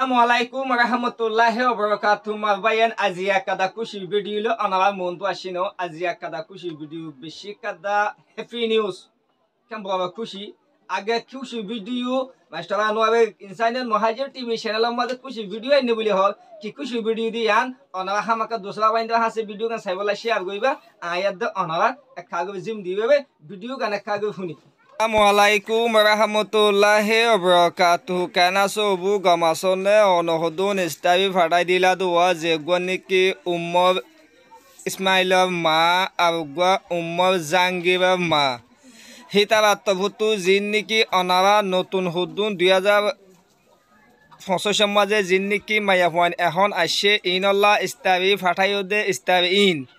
Assalamualaikum warahmatullahi wabarakatuh. Mabayan Azia kada kushi video lo anara montu ashino Azia kada kushi video bishi kada happy news. Kan bawa kushi aga kushi video mastera no abe insanian muhajir TV channel amade kushi video ini boleh hol ki kushi video dian anara hamaka dusra baindra hase video kan saya bola share goiba ayat do anara ekhago zoom dibe video kan ekhago huni. Assalamualaikum warahmatullahi wabarakatuh. Kana sobu gamasone onohodun istabi fadai dila duwa zegwaniki umar Ismail ma abgwa umar Zangiba ma hitabattabutu jinniki onara notun hudun 2025 মাঝে jinniki mayafwan ehon ashe inallah istabi fatayode istabiin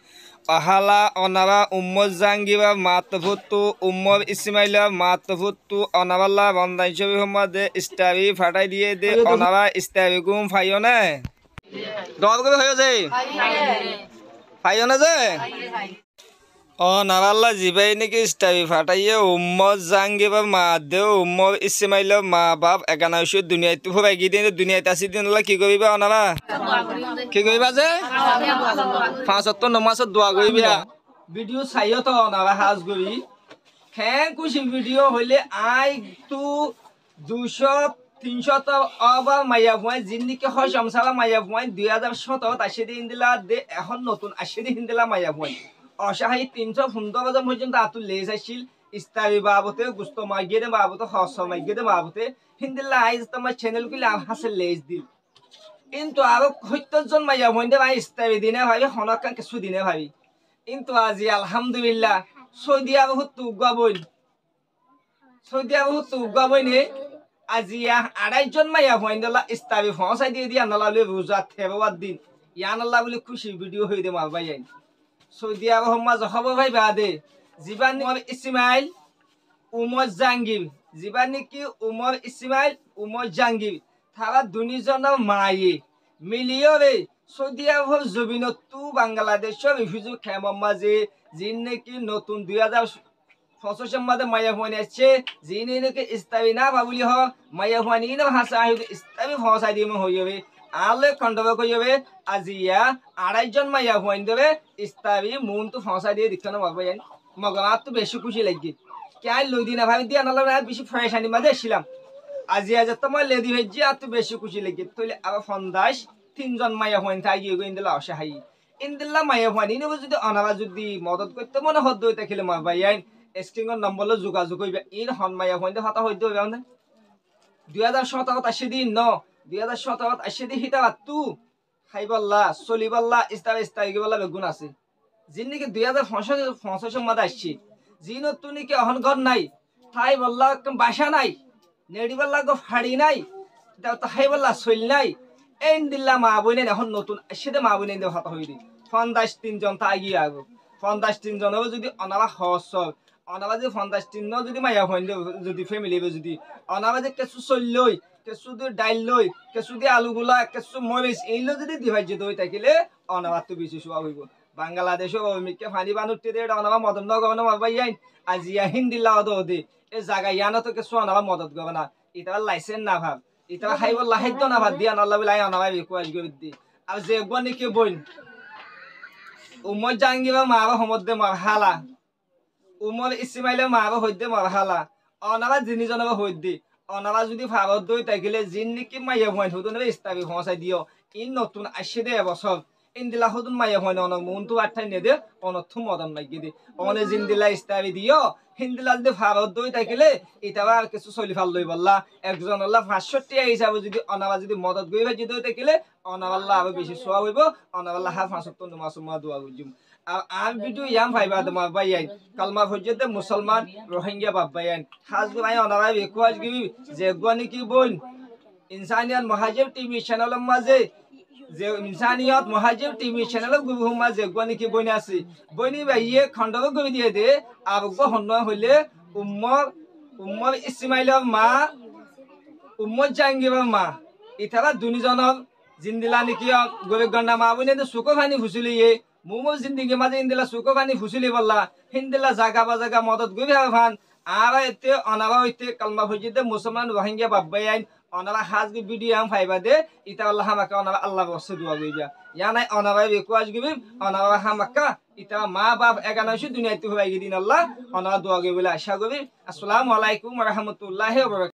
Ahala onara umar Zangiba matfutu umar Ismail matfutu onawalla bandai chobi homade istabi fatai diye de onara istabi gum fayone dog go hoyo je fayone je onawalla jibai niki istabi fataiye umar Zangiba ma de umar Ismail ma bab egana shu dunia tu hobai gidin dunia tasi din la ki gobiba onara কি কইবা যে ৫৭ নমাসত দোয়া কইবা video চাইও তো না হাজ গরি হ্যাঁ কুছি ভিডিও হইলে আই টু 200 300 আবার মাইয়া ভয় জিন্দিকে হয় সমসালা মাইয়া ভয় 2017 আসে দিন দিলা দে এখন নতুন আসে দিন দিলা মাইয়া ভয় অসহায় 315 বাজার পর্যন্ত আতু লেজ আসিল ইস্তারি বাবতে গুস্ত মাইগেদে বাবতে হস মাইগেদে বাবতে হিন্দিলা আইজ তোমার চ্যানেল গুলি হাসে লেজ দিল কিন্তু আরো ৭০ জন মাইয়া ভইন্দে ভাই ইস্তাবি দিনে ভাবি হনকান কিছু দিনে ভাবি কিন্তু আজি আলহামদুলিল্লাহ সৌদি আরব তুগাবইনে আজি ২৮ জন মাইয়া ভইন্দলা ইস্তাবি ফসাই দিয়ে দিয়া নলালে রোজা থেবাদ দিন ইয়ানাল্লাহ বলে খুশি ভিডিও হই দে মাল ভাই সৌদি আরব হম্মা জহাব ভাই বাদে জীবান ইসমাইল উমর জাহাঙ্গীর জীবান কি উমর ইসমাইল উমর জাহাঙ্গীর তারা দুনিজনের মায়ে মিলিয়ে রে সৌদি আরব জমিনতো বাংলাদেশের রিফিউজি ক্যাম্পের মাঝে যিনি নাকি নতুন 2025 মাঝে মায়া হওয়ানি আসছে যিনি নাকি ইস্তাবি না ভাবলি হ মায়া হওয়ানি না ভাষা আহিতে ইস্তাবি ফসাই দিয়ে হইবে আলে কন্ডবে কইবে আজিয়া ২৮ জন মায়া হওয়ানি দেবে ইস্তাবি মন তো ফসাই দিয়ে দিত না বাবা জানি মগনাত তো বেশি খুশি লাগি কেন লই দিনা ভাবি দিয়া নালা বেশি ফ্রেশানি মাঝে ছিলাম আজি আজ তোমার লেদি ভেজি আর তো বেশি খুশি লেগে তলে আবার ফন্দাস ৩ জন মাইয়া হইন থাকি ইন্দিলা অসহায় ইন্দিলা মাইয়া হইনি নেব যদি অনাবা যদি মদত করতে মনে হদ হইতে খেলে মা ভাই আইন স্ক্রিনের নম্বরে যোগাযোগ হইবে ইন হন মাইয়া হইতে ফাতা হইতে হইবে না 2017 আসে দিন ন 2017 আসে দি হিতা তু খাইবাল্লা চলিবাল্লা ইস্তারি গেবাল্লা বেগুন আছে যিনিকে 2025 মাদে আসছে জিনো তুনিকে অহন ঘর নাই তাই বললা বাসা নাই নেডিবাল্লা গো ফাড়ি নাই দাও তো হাইবাল্লা সইল নাই এই দিল্লা মা বইনে এখন নতুন সেদে মা বইনে দে হতা হইদি ৫০ জন তা আগি আগো ৫০ জন যদি অনাবা হস অনাবা যদি ৫০ যদি মাইয়া হইন যদি ফ্যামিলি যদি অনাবা যে কিছু সইলই কিছু দি ডাইল লই কিছু দি আলুগুলা কিছু মরিচ এইলো যদি দিভাই যে দই থাকিলে অনাবা তো বেশি সুয়া হইব বাংলাদেশে মিকে ফানি বানুতে দে অনাবা মদন নগন মাবাই আইন আজিয়া হিন্দিল্লা দে এ জায়গা ইয়ানো তো কিছু অনাবা মদত গবে না এটা লাইসেন্স না ভাব এটা খাইবল্লা খাদ্য না ভাত দিয়া নল্লা বিলাই অনাবাই বিকুয়াজ গবে দি আর যে গনিকে বইন উমর জাহাঙ্গীবা মারা সমদে মারহালা উমর ইসমাইলে মারা হইদে মারহালা অনাবা জিনি জনাবা হইদে অনাবা যদি ভারত দই থাকিলে জিন নিকি মাইয়া ভয় হতো না ইস্তাবি ফসাই দিও ইন নতুন আসে দে এবছর ইন্দিলা হদুন মাইয়া হয় না মনটো আঠাই নেদে অনথু মদন লাগি দে অনে জিন্দিলা ইস্তাবি দিও হিন্দিলা যদি ভারত দই থাকিলে ইতাবা আর কিছু চলি ভাল লই বললা একজন আল্লাহ ৫০০ টিয়া হিসাবে যদি অনাবা যদি মদত গই ভাই যদি থাকিলে অনাবাল্লাহ আরো বেশি সোয়া হইব অনাবাল্লাহ ৭৫ নমাজ মা দোয়া গজুম আর ভিডিও ইয়াম ভাইবা তোমার ভাইয়াই কালমা হজ্জতে মুসলমান রোহিঙ্গা বাবায়ান হাজগু ভাই অনাবাই বেকুয়াজ গবি যে গুয়ানি কি বল ইনসানিয়াত মুহাজির টিভি চ্যানেলের মাঝে যে ইনসানিয়াত মুহাজির টিভি চ্যানেল গুবুম মাঝে গুয়ানি কি বইনা আছে বইনি ভাইয়ে খন্ডব গবি দিয়ে দে আর গো হন্ন হইলে উম্মর ইসমাইলের মা উম্মর জাহাঙ্গীরের মা ইতারা দুনিজনের জিন্দিলা নিকি গরে গন্ডা মা বইনে তো সুকো ফানি ফুসুলিয়ে মুমো জিন্দিগি মাঝে ইন্দিলা সুকো ফানি ফুসুলি বললা হিন্দিলা জাগা বা জাগা মদত গবি ভান আর এতে অনাবা হইতে কালমা হইতে মুসলমান রোহিঙ্গা বাব্বাই আইন অনারা হাজগি ভিডিও আম ফাইবা দে ইতা আল্লাহ হামাকা অনারা আল্লাহ বসে দোয়া গইবা ইয়া নাই অনারা বেকুয়াজ গিবিম অনারা হামাকা ইতা মা বাপ এগানাইশু দুনিয়াতে হইবা গিদিন আল্লাহ অনারা দোয়া গইবলে আশা করি। আসসালামু আলাইকুম ওয়া রাহমাতুল্লাহি ওয়া বারাকাতুহু।